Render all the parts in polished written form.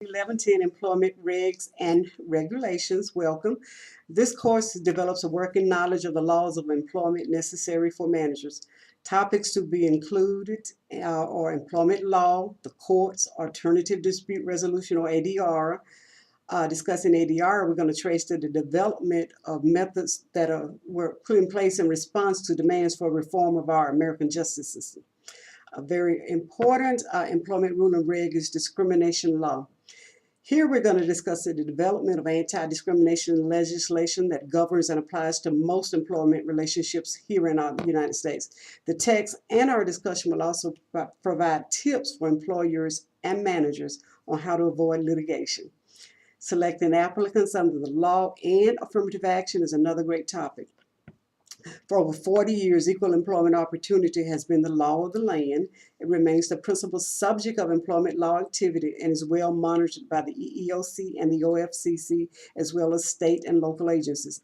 1110 Employment Regs and Regulations. Welcome. This course develops a working knowledge of the laws of employment necessary for managers. Topics to be included are employment law, the courts, alternative dispute resolution or ADR. Discussing ADR, we're going to trace to the development of methods that were put in place in response to demands for reform of our American justice system. A very important employment rule and reg is discrimination law. Here we're going to discuss the development of anti-discrimination legislation that governs and applies to most employment relationships here in the United States. The text and our discussion will also provide tips for employers and managers on how to avoid litigation. Selecting applicants under the law and affirmative action is another great topic. For over 40 years, equal employment opportunity has been the law of the land. It remains the principal subject of employment law activity and is well monitored by the EEOC and the OFCC, as well as state and local agencies.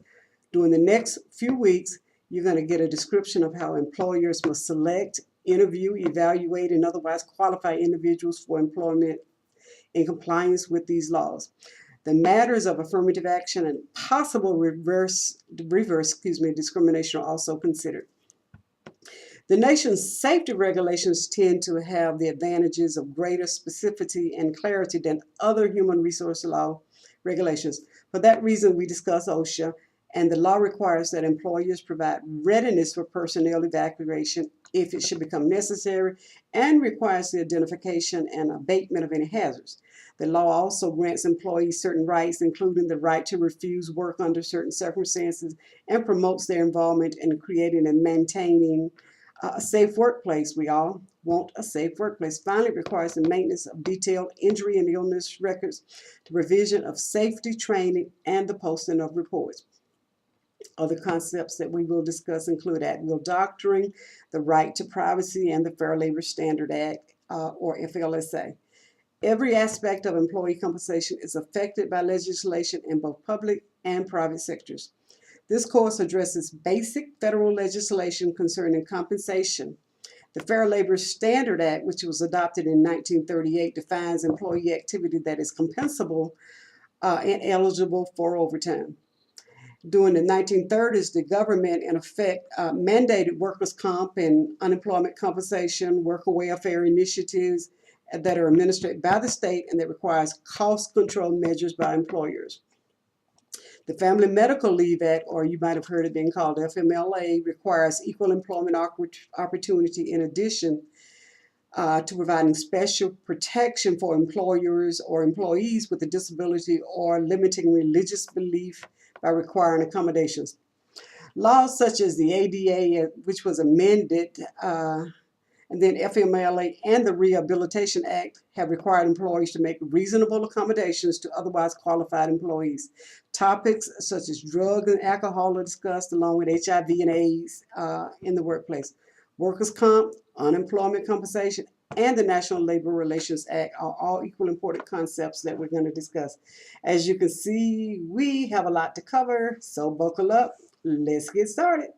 During the next few weeks, you're going to get a description of how employers must select, interview, evaluate, and otherwise qualify individuals for employment in compliance with these laws. The matters of affirmative action and possible reverse discrimination are also considered. The nation's safety regulations tend to have the advantages of greater specificity and clarity than other human resource law regulations. For that reason, we discuss OSHA, and the law requires that employers provide readiness for personnel evacuation if it should become necessary, and requires the identification and abatement of any hazards. The law also grants employees certain rights, including the right to refuse work under certain circumstances, and promotes their involvement in creating and maintaining a safe workplace. We all want a safe workplace. Finally, it requires the maintenance of detailed injury and illness records, the provision of safety training, and the posting of reports. Other concepts that we will discuss include at-will doctoring, the right to privacy, and the Fair Labor Standards Act, or FLSA. Every aspect of employee compensation is affected by legislation in both public and private sectors. This course addresses basic federal legislation concerning compensation. The Fair Labor Standards Act, which was adopted in 1938, defines employee activity that is compensable and eligible for overtime. During the 1930s, the government, in effect, mandated workers' comp and unemployment compensation, worker welfare initiatives that are administered by the state and that requires cost control measures by employers. The Family Medical Leave Act, or you might have heard it being called FMLA, requires equal employment opportunity in addition to providing special protection for employers or employees with a disability or limiting religious belief by requiring accommodations. Laws such as the ADA, which was amended, and then FMLA and the Rehabilitation Act have required employees to make reasonable accommodations to otherwise qualified employees. Topics such as drugs and alcohol are discussed, along with HIV and AIDS in the workplace. Workers' comp, unemployment compensation, and the National Labor Relations Act are all equal important concepts that we're going to discuss. As you can see, we have a lot to cover, so buckle up. Let's get started.